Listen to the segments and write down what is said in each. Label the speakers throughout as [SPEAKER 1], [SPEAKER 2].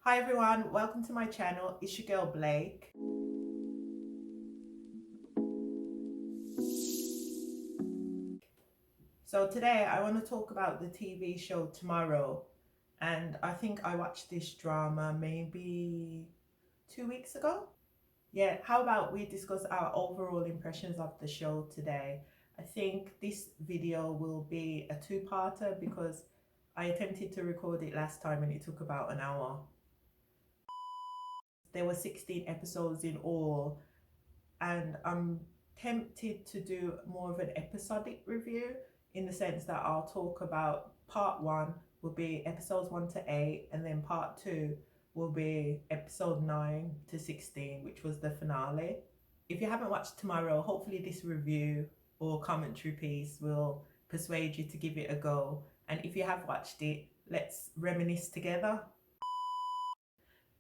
[SPEAKER 1] Hi everyone, welcome to my channel. It's your girl Blake. So today I want to talk about the TV show Tomorrow, and I think I watched this drama maybe 2 weeks ago. Yeah, how about we discuss our overall impressions of the show today? I think this video will be a two-parter because I attempted to record it last time and it took about an hour. There were 16 episodes in all, and I'm tempted to do more of an episodic review in the sense that I'll talk about part one will be episodes 1 to 8, and then part 2 will be episode 9 to 16, which was the finale. If you haven't watched Tomorrow, hopefully this review or commentary piece will persuade you to give it a go. And if you have watched it, let's reminisce together.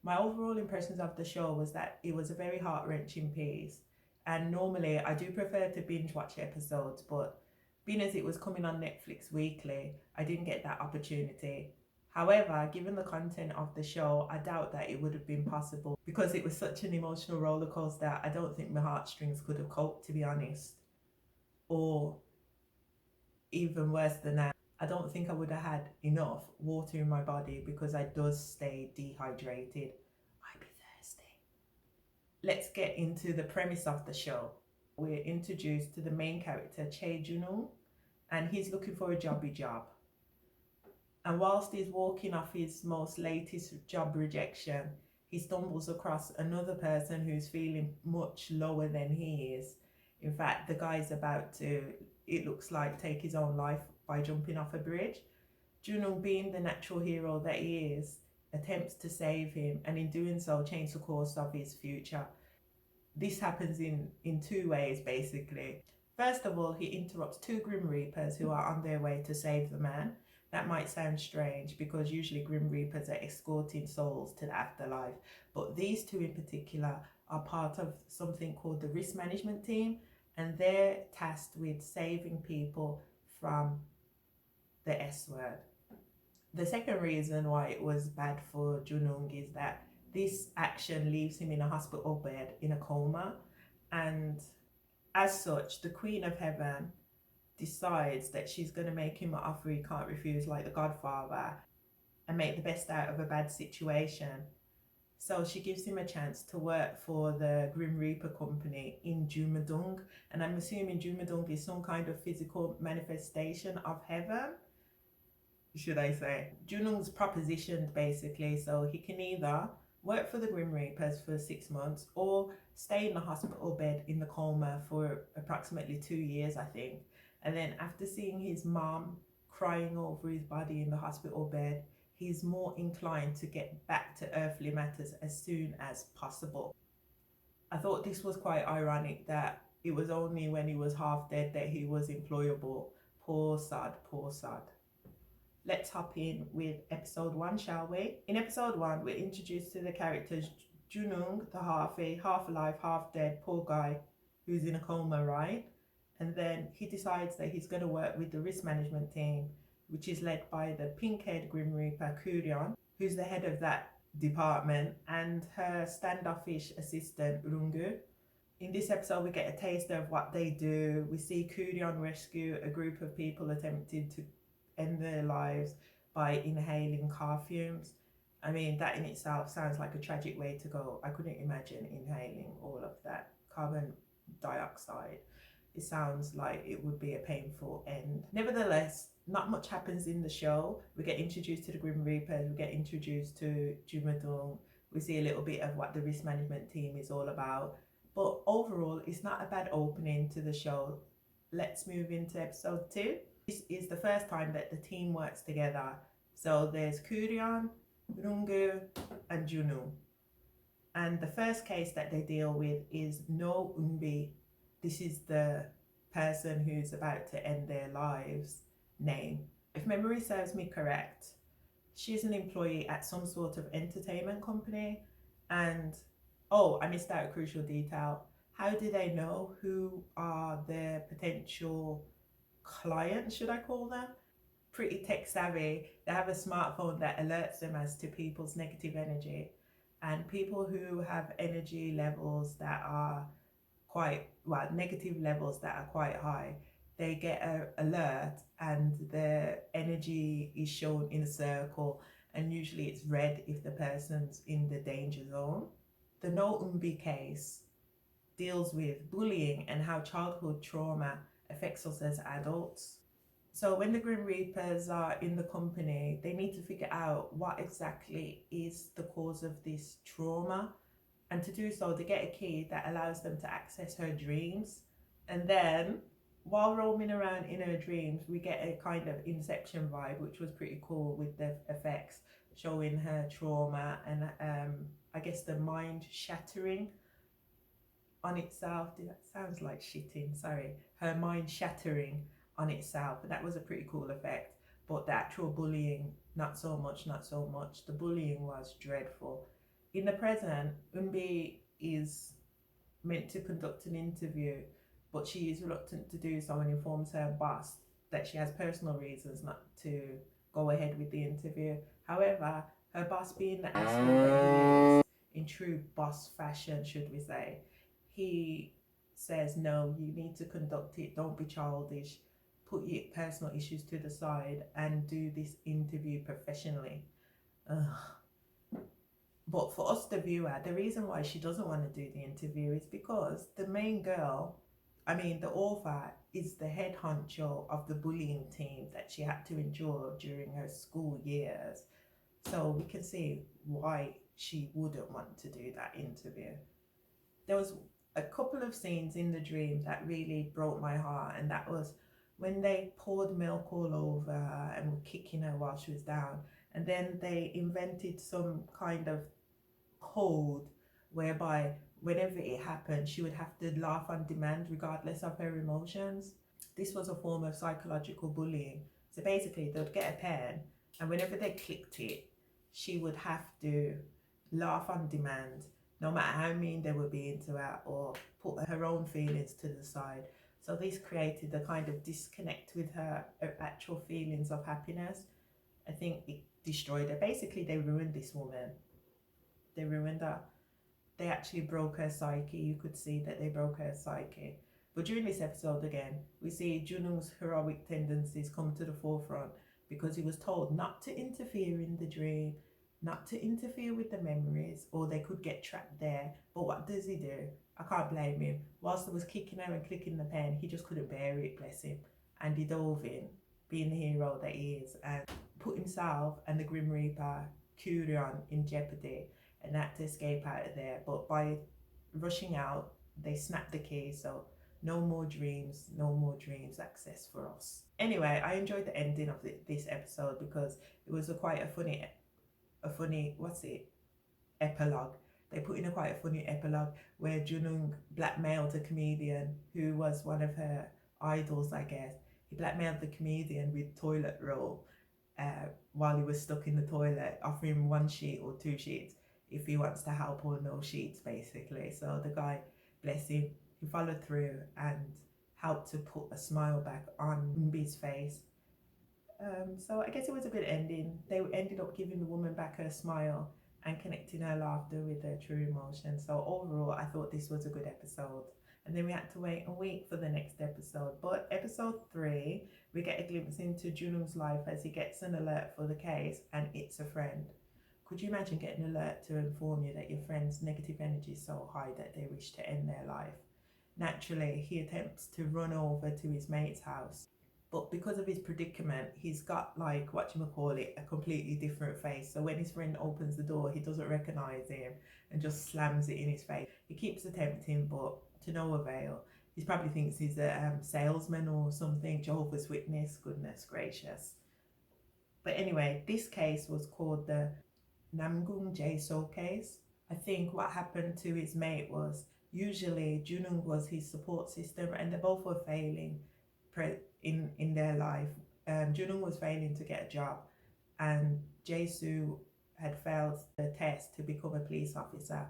[SPEAKER 1] My overall impressions of the show was that it was a very heart-wrenching piece, and normally I do prefer to binge watch episodes, but being as it was coming on Netflix weekly, I didn't get that opportunity. However, given the content of the show, I doubt that it would have been possible because it was such an emotional roller coaster. I don't think my heartstrings could have coped, to be honest. Or even worse than that, I don't think I would have had enough water in my body because I does stay dehydrated. I'd be thirsty. Let's get into the premise of the show. We're introduced to the main character, Che Junung, and he's looking for a jobby job. And whilst he's walking off his most latest job rejection, he stumbles across another person who's feeling much lower than he is. In fact, the guy's about to, it looks like, take his own life by jumping off a bridge. Junung, being the natural hero that he is, attempts to save him, and in doing so change the course of his future. This happens in two ways, basically. First of all, he interrupts two Grim Reapers who are on their way to save the man. That might sound strange because usually Grim Reapers are escorting souls to the afterlife, but these two in particular are part of something called the risk management team, and they're tasked with saving people from the S word. The second reason why it was bad for Junung is that this action leaves him in a hospital bed in a coma, and as such, the Queen of Heaven decides that she's going to make him an offer he can't refuse, like the Godfather, and make the best out of a bad situation. So she gives him a chance to work for the Grim Reaper company in Jumadung, and I'm assuming Jumadung is some kind of physical manifestation of heaven, should I say. Junung's propositioned basically, so he can either work for the Grim Reapers for 6 months or stay in the hospital bed in the coma for approximately 2 years, I think. And then after seeing his mom crying over his body in the hospital bed, he's more inclined to get back to earthly matters as soon as possible. I thought this was quite ironic that it was only when he was half dead that he was employable. Poor sod, poor sod. Let's hop in with episode 1, shall we? In episode 1, we're introduced to the characters Junung, the half alive, half dead, poor guy who's in a coma, right? And then he decides that he's going to work with the risk management team, which is led by the pink-haired Grim Reaper, Kuryon, who's the head of that department, and her standoffish assistant, Rungu. In this episode, we get a taster of what they do. We see Kuryon rescue a group of people attempting to end their lives by inhaling car fumes. I mean, that in itself sounds like a tragic way to go. I couldn't imagine inhaling all of that carbon dioxide. It sounds like it would be a painful end. Nevertheless, not much happens in the show. We get introduced to the Grim Reapers, we get introduced to Jumadung, we see a little bit of what the risk management team is all about. But overall, it's not a bad opening to the show. Let's move into episode 2. This is the first time that the team works together. So there's Kuryon, Rungu, and Junung. And the first case that they deal with is No Unbi. This is the person who's about to end their lives name. If memory serves me correct, she's an employee at some sort of entertainment company. And oh, I missed out a crucial detail. How do they know who are their potential clients, should I call them? pretty tech savvy. They have a smartphone that alerts them as to people's negative energy. And people who have energy levels that are quite, well, negative levels that are quite high, they get a alert and their energy is shown in a circle, and usually it's red if the person's in the danger zone. The No Umbi case deals with bullying and how childhood trauma affects us as adults. So when the Grim Reapers are in the company, they need to figure out what exactly is the cause of this trauma. And to do so, they get a key that allows them to access her dreams. And then, while roaming around in her dreams, we get a kind of Inception vibe, which was pretty cool with the effects showing her trauma and I guess the mind shattering on itself. That sounds like shitting, sorry. Her mind shattering on itself. And that was a pretty cool effect. But the actual bullying, not so much, not so much. The bullying was dreadful. In the present, Umbi is meant to conduct an interview, but she is reluctant to do so and informs her boss that she has personal reasons not to go ahead with the interview. However, her boss, being the asshole that he is, in true boss fashion, should we say, he says, no, you need to conduct it, don't be childish, put your personal issues to the side and do this interview professionally. Ugh. But for us, the viewer, the reason why she doesn't want to do the interview is because the main girl, the author, is the head honcho of the bullying team that she had to endure during her school years. So we can see why she wouldn't want to do that interview. There was a couple of scenes in the dream that really broke my heart, and that was when they poured milk all over her and were kicking her while she was down. And then they invented some kind of code whereby whenever it happened, she would have to laugh on demand regardless of her emotions. This was a form of psychological bullying. So basically, they'd get a pen, and whenever they clicked it, she would have to laugh on demand, no matter how mean they were being to her, or put her own feelings to the side. So this created a kind of disconnect with her actual feelings of happiness. I think it destroyed her. Basically, they ruined this woman. They ruined her. They actually broke her psyche. You could see that they broke her psyche. But during this episode again, we see Junung's heroic tendencies come to the forefront because he was told not to interfere in the dream, not to interfere with the memories, or they could get trapped there. But what does he do? I can't blame him. Whilst I was kicking her and clicking the pen, he just couldn't bear it, bless him. And he dove in, being the hero that he is, and put himself and the Grim Reaper, Kurion, in jeopardy, and had to escape out of there. But by rushing out, they snapped the key, so no more dreams access for us. Anyway, I enjoyed the ending of this episode because it was quite a funny epilogue. They put in quite a funny epilogue where Junung blackmailed a comedian who was one of her idols, I guess. He blackmailed the comedian with toilet roll while he was stuck in the toilet, offering him 1 sheet or 2 sheets if he wants to help, or no sheets, basically. So the guy, bless him, he followed through and helped to put a smile back on Mbi's face. So I guess it was a good ending. They ended up giving the woman back her smile and connecting her laughter with her true emotion. So overall, I thought this was a good episode. And then we had to wait a week for the next episode. But episode 3, we get a glimpse into Junung's life as he gets an alert for the case, and it's a friend. Could you imagine getting an alert to inform you that your friend's negative energy is so high that they wish to end their life? Naturally, he attempts to run over to his mate's house. But because of his predicament, he's got a completely different face. So when his friend opens the door, he doesn't recognize him and just slams it in his face. He keeps attempting, but to no avail. He probably thinks he's a salesman or something, Jehovah's Witness, goodness gracious. But anyway, this case was called the Namgung Jae-so case. I think what happened to his mate was, usually Junung was his support system, and they both were failing in their life. Junung was failing to get a job, and Jae-soo had failed the test to become a police officer.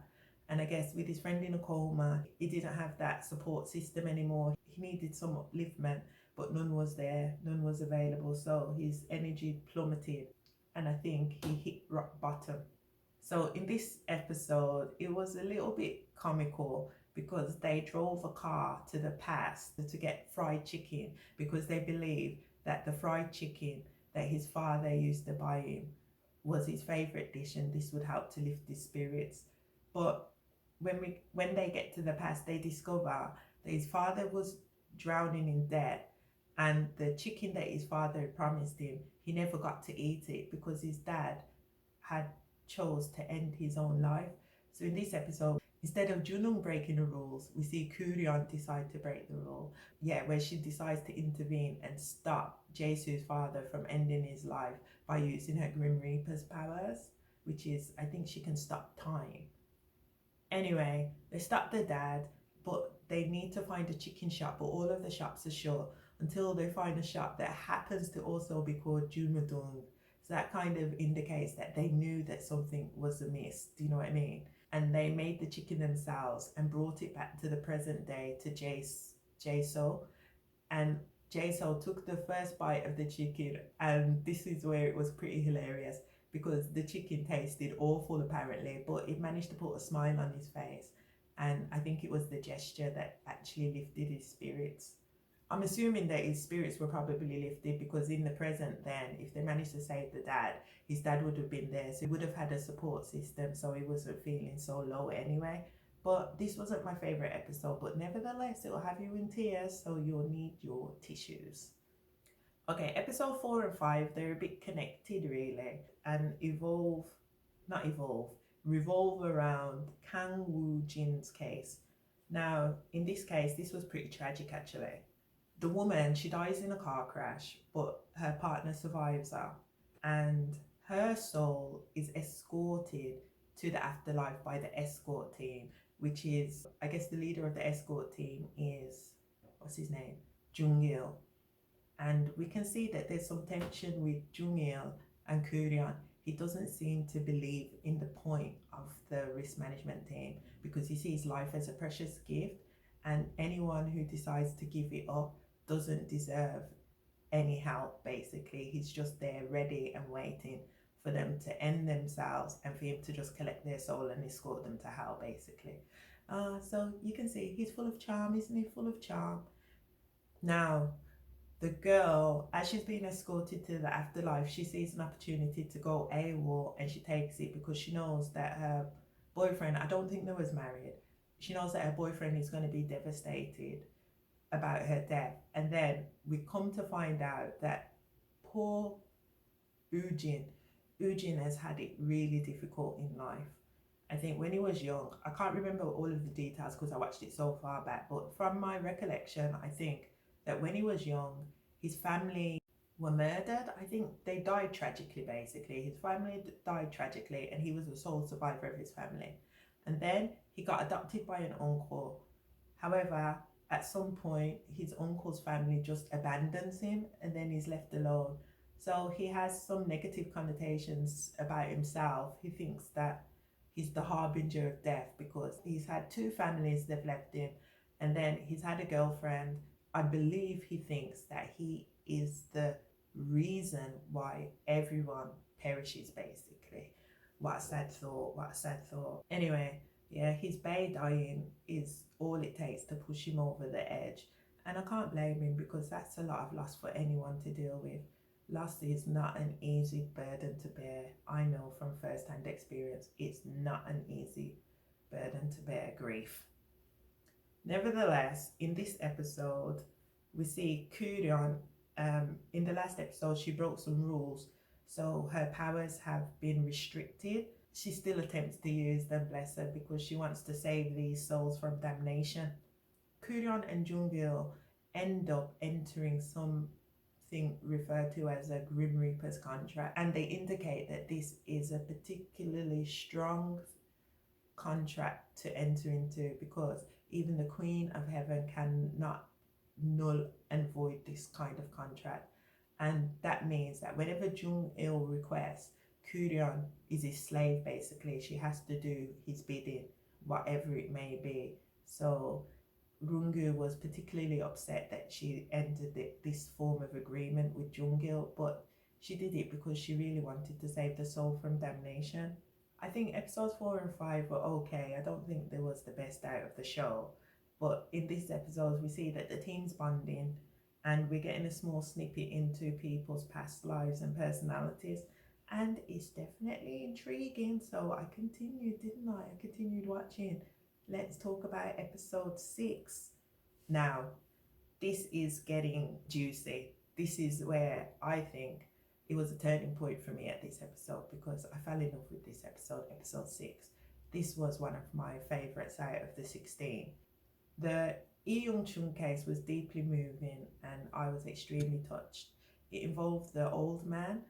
[SPEAKER 1] And I guess with his friend in a coma, he didn't have that support system anymore. He needed some upliftment, but none was there, none was available. So his energy plummeted, and I think he hit rock bottom. So in this episode, it was a little bit comical because they drove a car to the past to get fried chicken because they believe that the fried chicken that his father used to buy him was his favorite dish, and this would help to lift his spirits. But when they get to the past, they discover that his father was drowning in debt, and the chicken that his father had promised him, he never got to eat it because his dad had chose to end his own life. So in this episode, instead of Junung breaking the rules, we see Kuryeon decide to break the rule. Yeah, where she decides to intervene and stop Jae-soo's father from ending his life by using her Grim Reaper's powers, which is, I think she can stop time. Anyway, they stop the dad, but they need to find a chicken shop, but all of the shops are shut until they find a shop that happens to also be called Jumadung. So that kind of indicates that they knew that something was amiss. Do you know what I mean? And they made the chicken themselves and brought it back to the present day to Jae-soo. And Jae-soo took the first bite of the chicken, and this is where it was pretty hilarious because the chicken tasted awful apparently, but it managed to put a smile on his face. And I think it was the gesture that actually lifted his spirits. I'm assuming that his spirits were probably lifted because in the present then, if they managed to save the dad, his dad would have been there. So he would have had a support system so he wasn't feeling so low anyway. But this wasn't my favorite episode, but nevertheless, it will have you in tears, so you'll need your tissues. Okay, episode 4 and 5, they're a bit connected really, and revolve around Kang Woo Jin's case. Now, in this case, this was pretty tragic actually. The woman, she dies in a car crash, but her partner survives her, and her soul is escorted to the afterlife by the escort team, which is, I guess the leader of the escort team is, what's his name? Jung-il. And we can see that there's some tension with Jung-il and Kuryeon. He doesn't seem to believe in the point of the risk management team because he sees life as a precious gift, and anyone who decides to give it up doesn't deserve any help basically. He's just there ready and waiting for them to end themselves and for him to just collect their soul and escort them to hell basically. So you can see he's full of charm, isn't he? Full of charm. Now, the girl, as she's being escorted to the afterlife, she sees an opportunity to go AWOL and she takes it because she knows that her boyfriend, I don't think they was married, she knows that her boyfriend is going to be devastated about her death. And then we come to find out that poor Ujin has had it really difficult in life. I think when he was young, I can't remember all of the details because I watched it so far back, but from my recollection, I think that when he was young, his family were murdered. I think they died tragically basically. His family died tragically and he was the sole survivor of his family. And then he got adopted by an uncle. However, at some point, his uncle's family just abandons him and then he's left alone. So he has some negative connotations about himself. He thinks that he's the harbinger of death because he's had 2 families that have left him, and then he's had a girlfriend. I believe he thinks that he is the reason why everyone perishes basically. What a sad thought. Anyway, yeah, his bae dying is all it takes to push him over the edge. And I can't blame him because that's a lot of loss for anyone to deal with. Loss is not an easy burden to bear. I know from first-hand experience, it's not an easy burden to bear, grief. Nevertheless, in this episode, we see Kuryeon. In the last episode, she broke some rules, so her powers have been restricted. She still attempts to use them, bless her, because she wants to save these souls from damnation. Kuryeon and Jung-il end up entering something referred to as a Grim Reaper's contract, and they indicate that this is a particularly strong contract to enter into because even the Queen of Heaven cannot null and void this kind of contract. And that means that whenever Jung-il requests, Kuryeon is his slave basically. She has to do his bidding, whatever it may be. So Rungu was particularly upset that she ended this form of agreement with Jungil, but she did it because she really wanted to save the soul from damnation. I think episodes 4 and 5 were okay. I don't think there was the best out of the show, but in these episodes we see that the team's bonding, and we're getting a small snippet into people's past lives and personalities, and it's definitely intriguing. So I continued, didn't I? I continued watching. Let's talk about episode 6 now. This is getting juicy. This is where I think it was a turning point for me at this episode, because I fell in love with this episode, episode 6. This was one of my favourites out of the 16. The Lee Young-chun case was deeply moving and I was extremely touched. It involved the old man,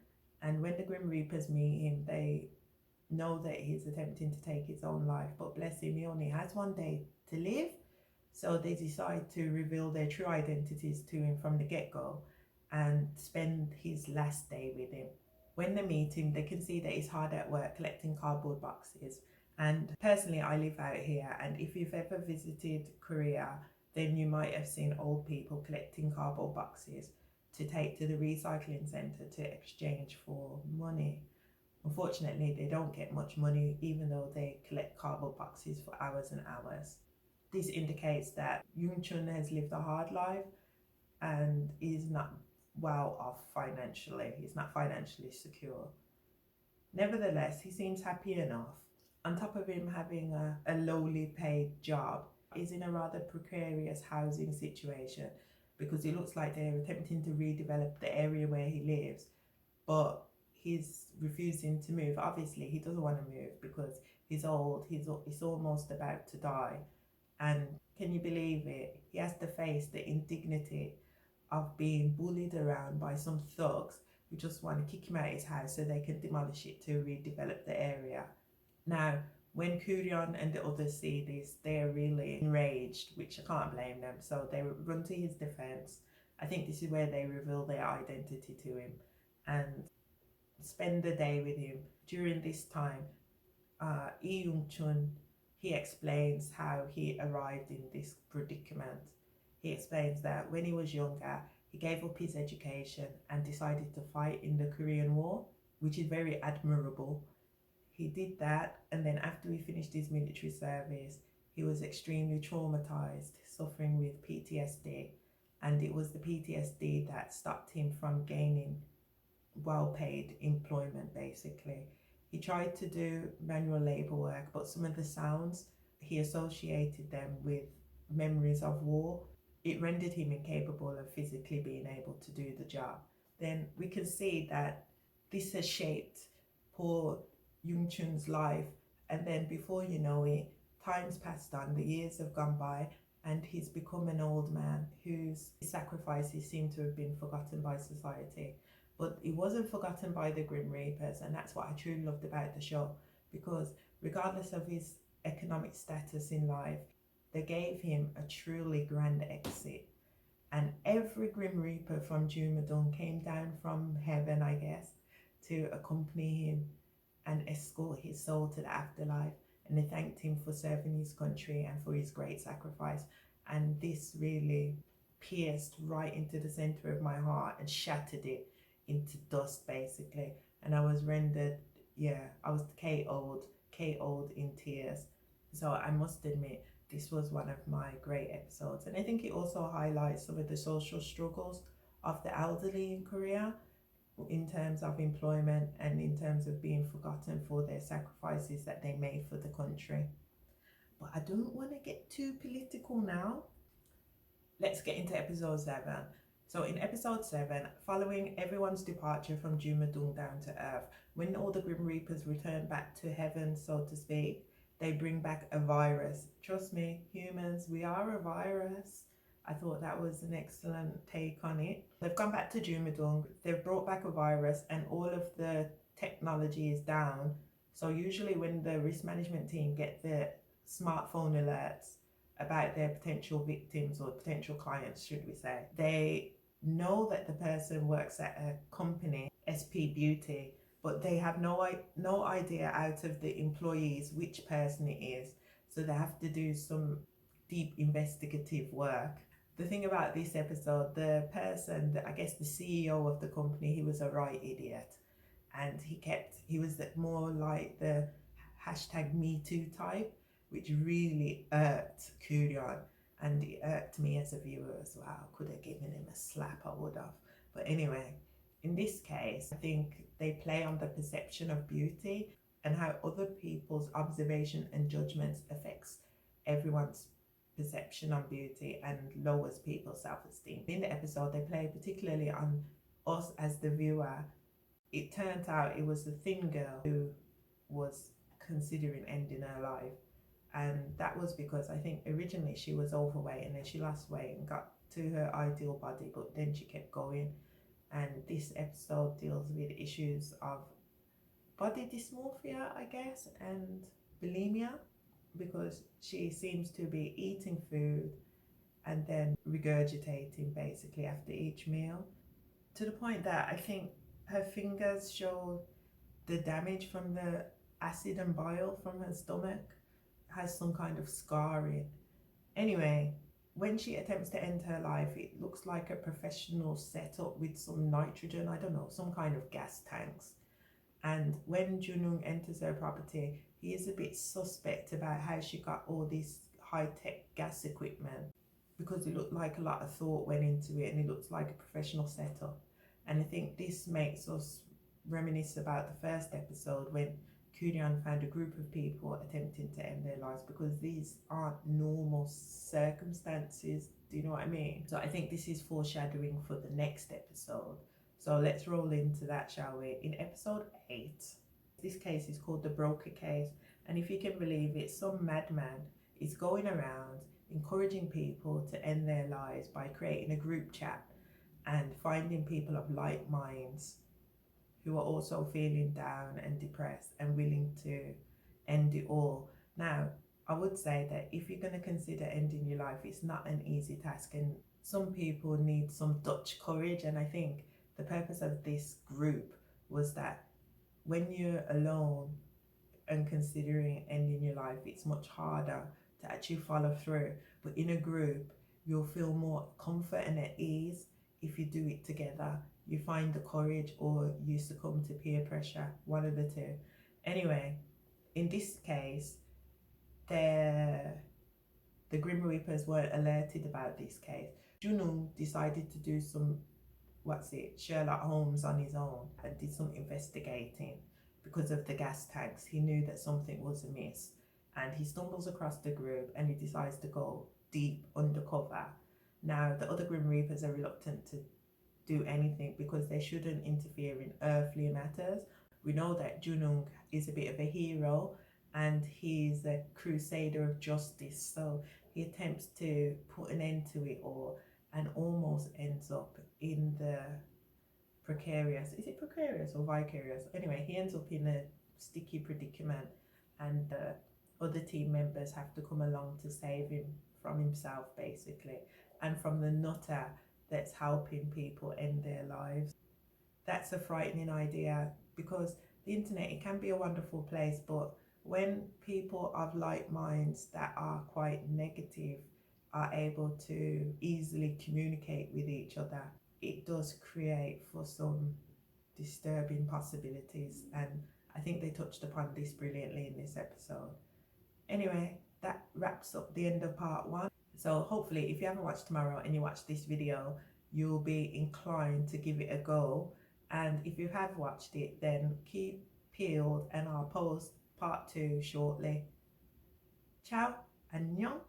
[SPEAKER 1] and when the Grim Reapers meet him, they know that he's attempting to take his own life, but bless him, he only has one day to live. So they decide to reveal their true identities to him from the get-go and spend his last day with him. When they meet him, they can see that he's hard at work collecting cardboard boxes. And personally, I live out here, and if you've ever visited Korea, then you might have seen old people collecting cardboard boxes to take to the recycling centre to exchange for money. Unfortunately, they don't get much money even though they collect cardboard boxes for hours and hours. This indicates that Yoon Chun has lived a hard life and is not well off financially. He's not financially secure. Nevertheless, he seems happy enough. On top of him having a lowly paid job, he's in a rather precarious housing situation because it looks like they're attempting to redevelop the area where he lives, but he's refusing to move. Obviously, he doesn't want to move because he's old, he's almost about to die. And can you believe it? He has to face the indignity of being bullied around by some thugs who just want to kick him out of his house so they can demolish it to redevelop the area. Now, when Kuryeon and the others see this, they're really enraged, which I can't blame them. So they run to his defense. I think this is where they reveal their identity to him and spend the day with him. During this time, Lee Young-chun, he explains how he arrived in this predicament. He explains that when he was younger, he gave up his education and decided to fight in the Korean War, which is very admirable. He did that, and then after he finished his military service, he was extremely traumatized, suffering with PTSD, and it was the PTSD that stopped him from gaining well-paid employment, basically. He tried to do manual labor work, but some of the sounds, he associated them with memories of war. It rendered him incapable of physically being able to do the job. Then we can see that this has shaped poor Yoon Chun's life, and then before you know it, time's passed on, the years have gone by, and he's become an old man whose sacrifices seem to have been forgotten by society. But he wasn't forgotten by the Grim Reapers, and that's what I truly loved about the show, because regardless of his economic status in life, they gave him a truly grand exit. And every Grim Reaper from Jumadung came down from heaven, I guess, to accompany him and escort his soul to the afterlife. And they thanked him for serving his country and for his great sacrifice. And this really pierced right into the center of my heart and shattered it into dust, basically. And I was rendered, I was KO'd in tears. So I must admit, this was one of my great episodes. And I think it also highlights some of the social struggles of the elderly in Korea in terms of employment and in terms of being forgotten for their sacrifices that they made for the country. But I don't want to get too political now. Let's get into episode 7. So in episode 7, following everyone's departure from Jumadung down to Earth, when all the Grim Reapers return back to heaven, so to speak, they bring back a virus. Trust me, humans, we are a virus. I thought that was an excellent take on it. They've gone back to Jumadung, they've brought back a virus, and all of the technology is down. So usually when the risk management team get the smartphone alerts about their potential victims or potential clients, should we say, they know that the person works at a company, SP Beauty, but they have no idea out of the employees which person it is. So they have to do some deep investigative work. The thing about this episode, the person, I guess the CEO of the company, he was a right idiot, and he was more like the hashtag Me Too type, which really irked Kurion, and it irked me as a viewer as well. Could have given him a slap, I would have. But anyway, in this case, I think they play on the perception of beauty and how other people's observation and judgments affects everyone's perception on beauty and lowers people's self-esteem. In the episode, they play particularly on us as the viewer. It turned out it was the thin girl who was considering ending her life, and that was because I think originally she was overweight and then she lost weight and got to her ideal body, but then she kept going. And this episode deals with issues of body dysmorphia, I guess, and bulimia, because she seems to be eating food and then regurgitating basically after each meal, to the point that I think her fingers show the damage from the acid and bile from her stomach, has some kind of scarring. Anyway, when she attempts to end her life, it looks like a professional setup with some nitrogen, I don't know, some kind of gas tanks. And when Junung enters her property, he is a bit suspect about how she got all this high-tech gas equipment, because it looked like a lot of thought went into it and it looks like a professional setup. And I think this makes us reminisce about the first episode when Kurian found a group of people attempting to end their lives, because these aren't normal circumstances. Do you know what I mean? So I think this is foreshadowing for the next episode. So let's roll into that, shall we? In episode 8, this case is called the Broker case. And if you can believe it, some madman is going around encouraging people to end their lives by creating a group chat and finding people of like minds who are also feeling down and depressed and willing to end it all. Now, I would say that if you're going to consider ending your life, it's not an easy task, and some people need some Dutch courage. And I think the purpose of this group was that when you're alone and considering ending your life, it's much harder to actually follow through. But in a group, you'll feel more comfort and at ease if you do it together. You find the courage or you succumb to peer pressure, one of the two. Anyway, in this case, the Grim Reapers were alerted about this case. Junung decided to do some, Sherlock Holmes on his own and did some investigating because of the gas tanks. He knew that something was amiss, and he stumbles across the group and he decides to go deep undercover. Now, the other Grim Reapers are reluctant to do anything because they shouldn't interfere in earthly matters. We know that Junung is a bit of a hero and he's a crusader of justice, so he attempts to put an end to it all and almost ends up in the precarious, is it precarious or vicarious? Anyway, he ends up in a sticky predicament, and the other team members have to come along to save him from himself, basically, and from the nutter that's helping people end their lives. That's a frightening idea, because the internet, it can be a wonderful place, but when people of like minds that are quite negative are able to easily communicate with each other, it does create for some disturbing possibilities, and I think they touched upon this brilliantly in this episode. Anyway, that wraps up the end of part 1. So hopefully, if you haven't watched Tomorrow and you watch this video, you'll be inclined to give it a go. And if you have watched it, then keep peeled and I'll post part 2 shortly. Ciao, annyeong.